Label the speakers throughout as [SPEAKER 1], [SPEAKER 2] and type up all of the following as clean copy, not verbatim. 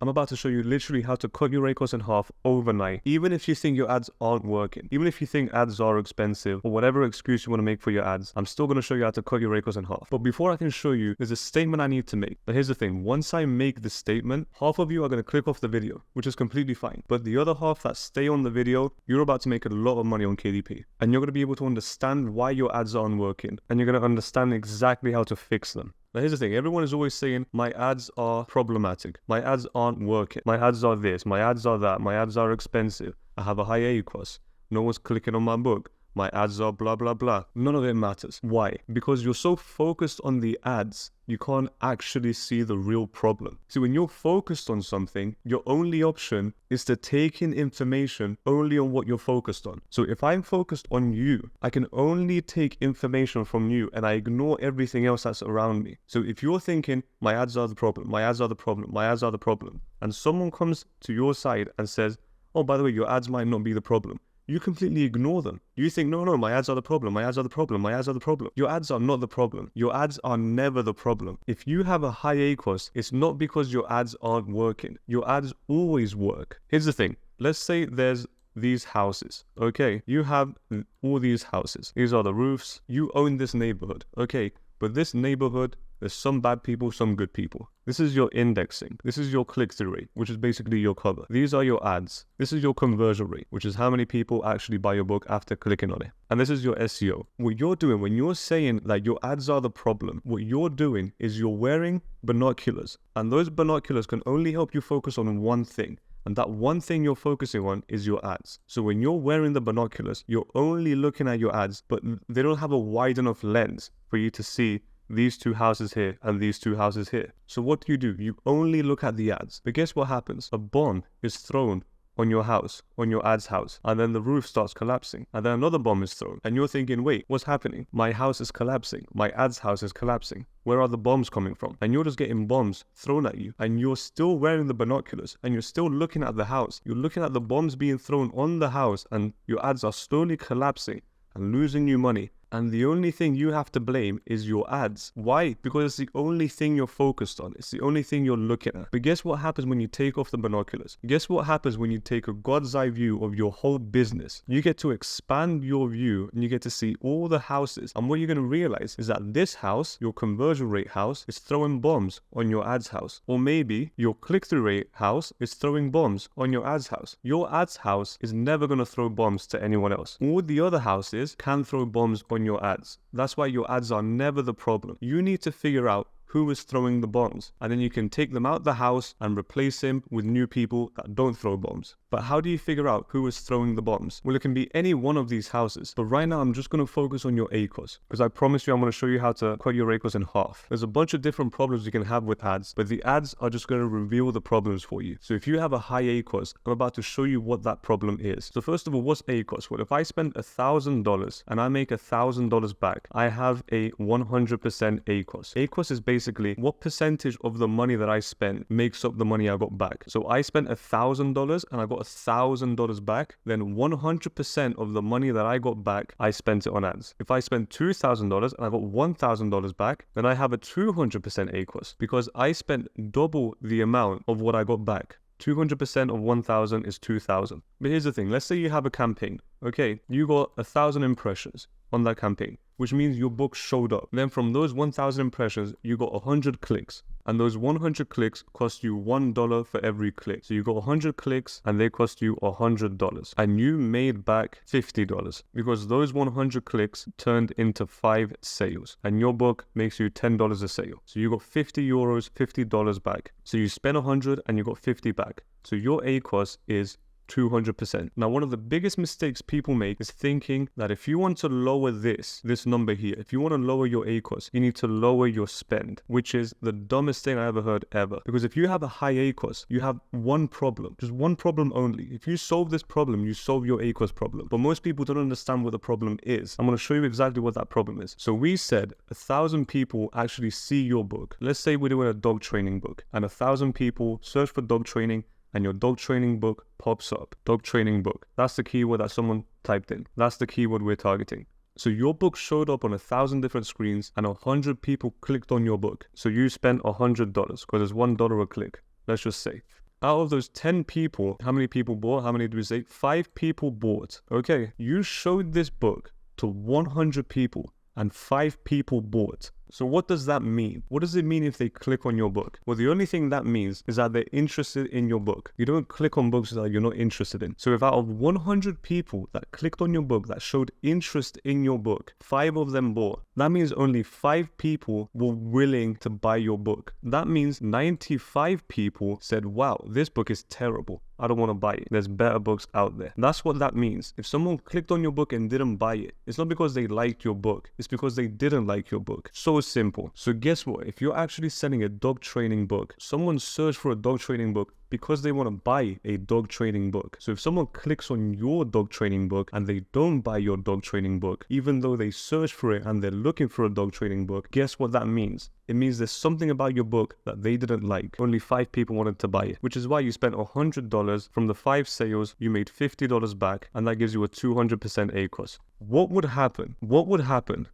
[SPEAKER 1] I'm about to show you literally how to cut your ACoS in half overnight. Even if you think your ads aren't working, even if you think ads are expensive, or whatever excuse you want to make for your ads, I'm still going to show you how to cut your ACoS in half. But before I can show you, there's a statement I need to make. But here's the thing, once I make the statement, half of you are going to click off the video, which is completely fine. But the other half that stay on the video, you're about to make a lot of money on KDP. And you're going to be able to understand why your ads aren't working. And you're going to understand exactly how to fix them. Now here's the thing, everyone is always saying, my ads are problematic, my ads aren't working, my ads are this, my ads are that, my ads are expensive, I have a high ACoS, no one's clicking on my book, my ads are blah blah blah. None of it matters. Why? Because you're so focused on the ads, you can't actually see the real problem. See, when you're focused on something, your only option is to take in information only on what you're focused on. So if I'm focused on you, I can only take information from you and I ignore everything else that's around me. So if you're thinking, my ads are the problem, my ads are the problem, my ads are the problem, and someone comes to your side and says, oh, by the way, your ads might not be the problem, you completely ignore them. You think, no, my ads are the problem, my ads are the problem, my ads are the problem. Your ads are not the problem. Your ads are never the problem. If you have a high ACoS, it's not because your ads aren't working. Your ads always work. Here's the thing. Let's say there's these houses, okay? You have all these houses. These are the roofs. You own this neighborhood, okay? But this neighborhood, there's some bad people, some good people. This is your indexing. This is your click-through rate, which is basically your cover. These are your ads. This is your conversion rate, which is how many people actually buy your book after clicking on it. And this is your SEO. What you're doing when you're saying that your ads are the problem, what you're doing is you're wearing binoculars. And those binoculars can only help you focus on one thing. And that one thing you're focusing on is your ads. So when you're wearing the binoculars, you're only looking at your ads, but they don't have a wide enough lens for you to see these two houses here and these two houses here. So what do? You only look at the ads. But guess what happens? A bomb is thrown on your house, on your ad's house, and then the roof starts collapsing, and then another bomb is thrown, and you're thinking, wait, what's happening? My house is collapsing, my ad's house is collapsing. Where are the bombs coming from? And you're just getting bombs thrown at you, and you're still wearing the binoculars, and you're still looking at the house. You're looking at the bombs being thrown on the house, and your ads are slowly collapsing and losing you money. And the only thing you have to blame is your ads. Why? Because it's the only thing you're focused on. It's the only thing you're looking at. But guess what happens when you take off the binoculars? Guess what happens when you take a God's eye view of your whole business? You get to expand your view and you get to see all the houses. And what you're going to realize is that this house, your conversion rate house, is throwing bombs on your ads house. Or maybe your click-through rate house is throwing bombs on your ads house. Your ads house is never going to throw bombs to anyone else. All the other houses can throw bombs on your ads. That's why your ads are never the problem. You need to figure out who is throwing the bombs, and then you can take them out the house and replace him with new people that don't throw bombs. But how do you figure out who is throwing the bombs? Well, it can be any one of these houses, but right now I'm just going to focus on your ACoS, because I promise you I'm going to show you how to cut your ACoS in half. There's a bunch of different problems you can have with ads, but the ads are just going to reveal the problems for you. So if you have a high ACoS, I'm about to show you what that problem is. So first of all, what's ACoS? Well, if I spend $1,000 and I make $1,000 back, I have a 100% ACoS. ACoS is basically what percentage of the money that I spent makes up the money I got back. So I spent $1,000 and I got $1,000 back, then 100% of the money that I got back, I spent it on ads. If I spent $2,000 and I got $1,000 back, then I have a 200% ACoS because I spent double the amount of what I got back. 200% of 1,000 is 2,000. But here's the thing, let's say you have a campaign. Okay, you got 1,000 impressions on that campaign, which means your book showed up. Then from those 1,000 impressions, you got 100 clicks. And those 100 clicks cost you $1 for every click. So you got 100 clicks and they cost you $100. And you made back $50 because those 100 clicks turned into 5 sales. And your book makes you $10 a sale. So you got 50 euros, $50 back. So you spent 100 and you got 50 back. So your ACoS is 200%. Now, one of the biggest mistakes people make is thinking that if you want to lower this number here, if you want to lower your ACoS, you need to lower your spend, which is the dumbest thing I ever heard ever. Because if you have a high ACoS, you have one problem, just one problem only. If you solve this problem, you solve your ACoS problem. But most people don't understand what the problem is. I'm going to show you exactly what that problem is. So we said 1,000 people actually see your book. Let's say we're doing a dog training book and 1,000 people search for dog training and your dog training book pops up. Dog training book. That's the keyword that someone typed in. That's the keyword we're targeting. So your book showed up on 1,000 different screens and 100 people clicked on your book. So you spent $100 because it's $1 a click. Let's just say. Out of those 10 people, how many people bought? How many did we say? 5 people bought. Okay, you showed this book to 100 people and 5 people bought. So what does that mean? What does it mean if they click on your book? Well, the only thing that means is that they're interested in your book. You don't click on books that you're not interested in. So if out of 100 people that clicked on your book, that showed interest in your book, 5 of them bought, that means only 5 people were willing to buy your book. That means 95 people said, wow, this book is terrible. I don't want to buy it. There's better books out there. That's what that means. If someone clicked on your book and didn't buy it, it's not because they liked your book. It's because they didn't like your book. So simple. So guess what? If you're actually selling a dog training book, someone searched for a dog training book because they want to buy a dog training book. So if someone clicks on your dog training book and they don't buy your dog training book, even though they search for it and they're looking for a dog training book, guess what that means? It means there's something about your book that they didn't like. Only 5 people wanted to buy it, which is why you spent $100. From the 5 sales, you made $50 back, and that gives you a 200% ACoS. What would happen? What would happen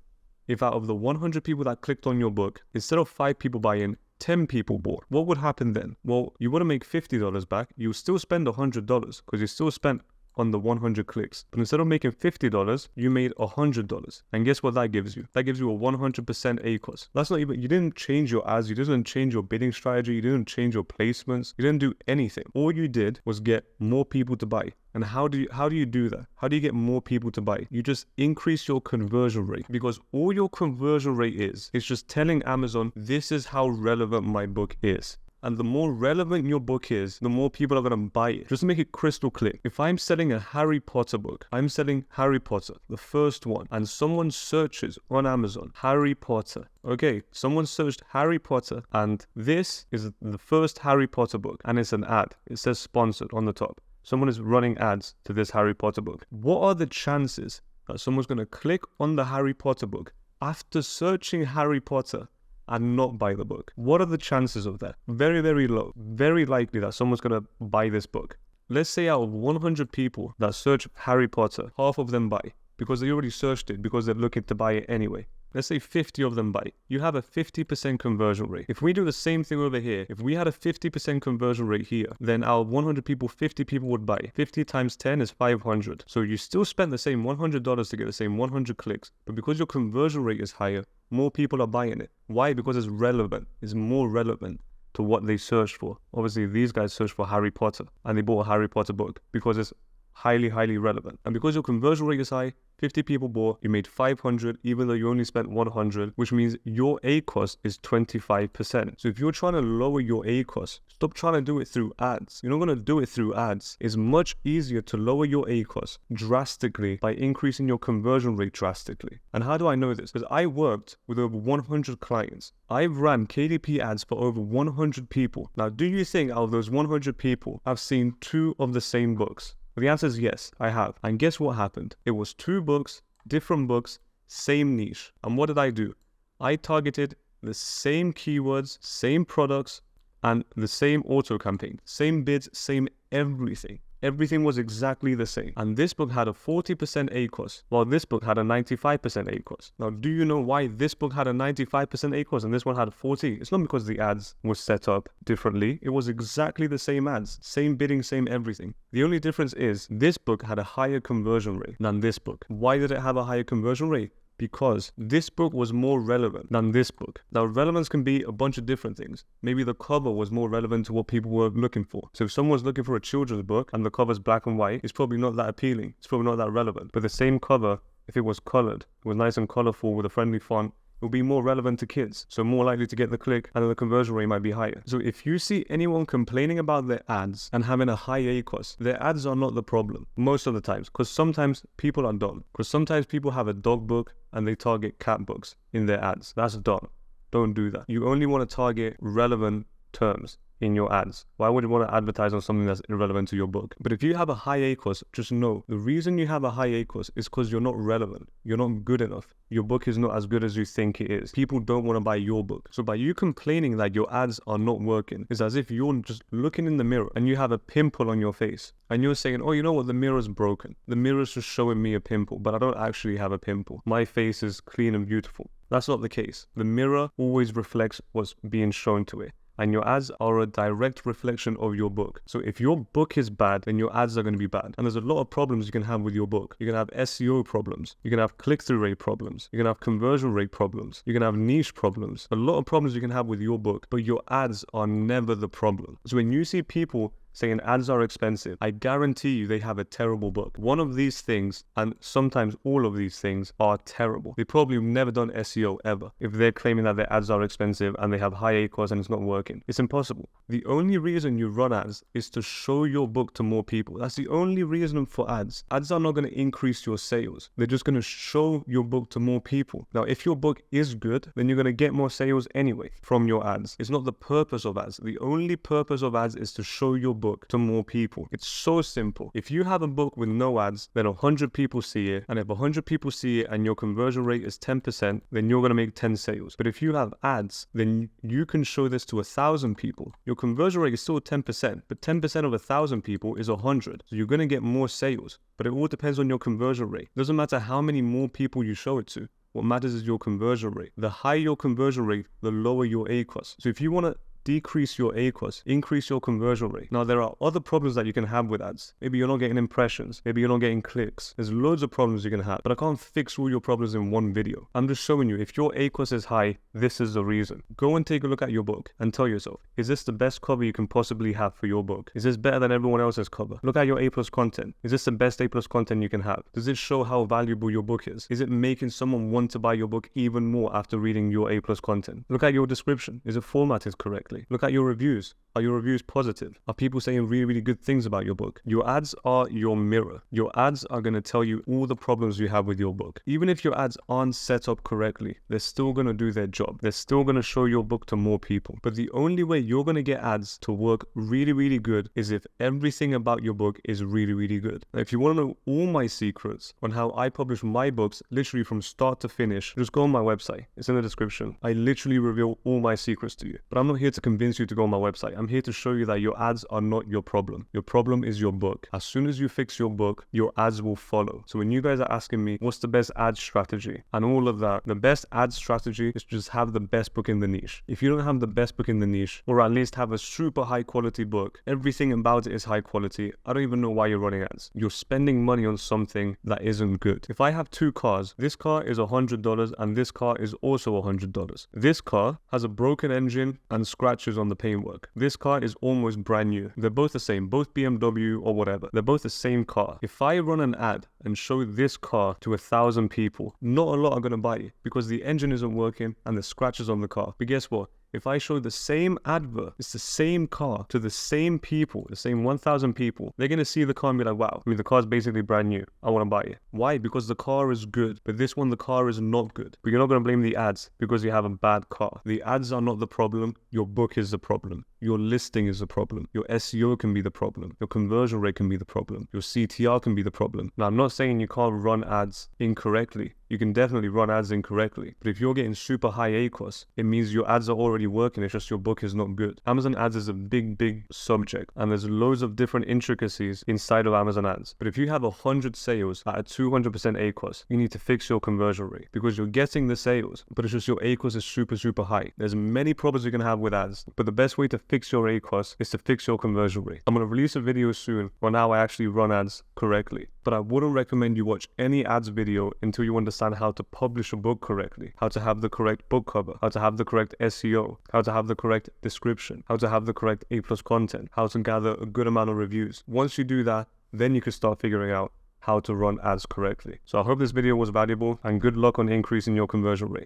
[SPEAKER 1] if out of the 100 people that clicked on your book, instead of 5 people buying, 10 people bought? What would happen then? Well, you want to make $50 back. You still spend $100 because you still spent on the 100 clicks. But instead of making $50, you made $100. And guess what that gives you? That gives you a 100% ACoS. That's not even, you didn't change your ads, you didn't change your bidding strategy, you didn't change your placements, you didn't do anything. All you did was get more people to buy. And how do you do that? How do you get more people to buy? You just increase your conversion rate, because all your conversion rate is just telling Amazon, this is how relevant my book is. And the more relevant your book is, the more people are going to buy it. Just to make it crystal clear, if I'm selling a Harry Potter book, I'm selling Harry Potter, the first one, and someone searches on Amazon, Harry Potter. Okay, someone searched Harry Potter, and this is the first Harry Potter book, and it's an ad. It says sponsored on the top. Someone is running ads to this Harry Potter book. What are the chances that someone's going to click on the Harry Potter book after searching Harry Potter and not buy the book? What are the chances of that? Very, very low. Very likely that someone's going to buy this book. Let's say out of 100 people that search Harry Potter, half of them buy, because they already searched it because they're looking to buy it anyway. Let's say 50 of them buy. You have a 50% conversion rate. If we do the same thing over here, if we had a 50% conversion rate here, then out of 100 people, 50 people would buy. 50 times 10 is 500. So you still spent the same $100 to get the same 100 clicks, but because your conversion rate is higher, more people are buying it. Why? Because it's relevant. It's more relevant to what they searched for. Obviously, these guys searched for Harry Potter, and they bought a Harry Potter book because it's highly, highly relevant. And because your conversion rate is high, 50 people bought, you made 500, even though you only spent 100, which means your ACoS is 25%. So if you're trying to lower your ACoS, stop trying to do it through ads. You're not going to do it through ads. It's much easier to lower your ACoS drastically by increasing your conversion rate drastically. And how do I know this? Because I worked with over 100 clients. I've ran KDP ads for over 100 people. Now, do you think out of those 100 people, I've seen 2 of the same books? Well, the answer is yes, I have. And guess what happened? It was 2 books, different books, same niche. And what did I do? I targeted the same keywords, same products, and the same auto campaign. Same bids, same everything. Everything was exactly the same. And this book had a 40% ACoS, while this book had a 95% ACoS. Now, do you know why this book had a 95% ACoS and this one had 40? It's not because the ads were set up differently. It was exactly the same ads, same bidding, same everything. The only difference is this book had a higher conversion rate than this book. Why did it have a higher conversion rate? Because this book was more relevant than this book. Now, relevance can be a bunch of different things. Maybe the cover was more relevant to what people were looking for. So if someone's looking for a children's book and the cover's black and white, it's probably not that appealing. It's probably not that relevant. But the same cover, if it was colored, it was nice and colorful with a friendly font, will be more relevant to kids, so more likely to get the click, and then the conversion rate might be higher. So if you see anyone complaining about their ads and having a high ACoS, their ads are not the problem most of the times, because sometimes people are dumb. Because sometimes people have a dog book and they target cat books in their ads. That's dumb. Don't do that. You only want to target relevant terms in your ads. Why would you want to advertise on something that's irrelevant to your book? But if you have a high ACoS, just know the reason you have a high ACoS is because you're not relevant. You're not good enough. Your book is not as good as you think it is. People don't want to buy your book. So by you complaining that your ads are not working, it's as if you're just looking in the mirror and you have a pimple on your face and you're saying, oh, you know what? The mirror's broken. The mirror's just showing me a pimple, but I don't actually have a pimple. My face is clean and beautiful. That's not the case. The mirror always reflects what's being shown to it. and your ads are a direct reflection of your book. So if your book is bad, then your ads are going to be bad. And there's a lot of problems you can have with your book. You can have SEO problems. You can have click-through rate problems. You can have conversion rate problems. You can have niche problems. A lot of problems you can have with your book, but your ads are never the problem. So when you see people saying ads are expensive, I guarantee you they have a terrible book. One of these things, and sometimes all of these things, are terrible. They probably have never done SEO ever if they're claiming that their ads are expensive and they have high ACoS and it's not working. It's impossible. The only reason you run ads is to show your book to more people. That's the only reason for ads. Ads are not going to increase your sales. They're just going to show your book to more people. Now, if your book is good, then you're going to get more sales anyway from your ads. It's not the purpose of ads. The only purpose of ads is to show your book to more people. It's so simple. If you have a book with no ads, then 100 people see it, and if 100 people see it and your conversion rate is 10%, then you're going to make 10 sales. But if you have ads, then you can show this to 1,000 people. Your conversion rate is still 10%, but 10% of 1,000 people is 100. So you're going to get more sales, but it all depends on your conversion rate. It doesn't matter how many more people you show it to. What matters is your conversion rate. The higher your conversion rate, the lower your ACoS. So if you want to decrease your ACoS, increase your conversion rate. Now, there are other problems that you can have with ads. Maybe you're not getting impressions. Maybe you're not getting clicks. There's loads of problems you can have, but I can't fix all your problems in one video. I'm just showing you, if your ACoS is high, this is the reason. Go and take a look at your book and tell yourself, is this the best cover you can possibly have for your book? Is this better than everyone else's cover? Look at your A+ content. Is this the best A+ content you can have? Does it show how valuable your book is? Is it making someone want to buy your book even more after reading your A+ content? Look at your description. Is it formatted correctly? Look at your reviews. Are your reviews positive? Are people saying really, really good things about your book? Your ads are your mirror. Your ads are going to tell you all the problems you have with your book. Even if your ads aren't set up correctly, they're still going to do their job. They're still going to show your book to more people. But the only way you're going to get ads to work really, really good is if everything about your book is really, really good. Now, if you want to know all my secrets on how I publish my books, literally from start to finish, just go on my website. It's in the description. I literally reveal all my secrets to you. But I'm not here to convince you to go on my website. I'm here to show you that your ads are not your problem. Your problem is your book. As soon as you fix your book, your ads will follow. So when you guys are asking me, what's the best ad strategy and all of that, the best ad strategy is to just have the best book in the niche. If you don't have the best book in the niche, or at least have a super high quality book, everything about it is high quality, I don't even know why you're running ads. You're spending money on something that isn't good. If I have two cars, this car is $100 and this car is also $100. This car has a broken engine and scratches on the paintwork. This car is almost brand new. They're both the same, both BMW or whatever. They're both the same car. If I run an ad and show this car to 1,000 people, not a lot are going to buy it because the engine isn't working and the scratches on the car. But guess what? If I show the same advert, it's the same car to the same people, the same 1,000 people, they're going to see the car and be like, wow, I mean, the car's basically brand new. I want to buy it. Why? Because the car is good. But this one, the car is not good. But you're not going to blame the ads because you have a bad car. The ads are not the problem. Your book is the problem. Your listing is the problem. Your SEO can be the problem. Your conversion rate can be the problem. Your CTR can be the problem. Now, I'm not saying you can't run ads incorrectly. You can definitely run ads incorrectly. But if you're getting super high ACoS, it means your ads are already working. It's just your book is not good. Amazon ads is a big, big subject. And there's loads of different intricacies inside of Amazon ads. But if you have 100 sales at a 200% ACoS, you need to fix your conversion rate because you're getting the sales, but it's just your ACoS is super, super high. There's many problems you can have with ads, but the best way to fix your ACoS is to fix your conversion rate. I'm going to release a video soon on how I actually run ads correctly. But I wouldn't recommend you watch any ads video until you understand how to publish a book correctly, how to have the correct book cover, how to have the correct SEO, how to have the correct description, how to have the correct A+ content, how to gather a good amount of reviews. Once you do that, then you can start figuring out how to run ads correctly. So I hope this video was valuable and good luck on increasing your conversion rate.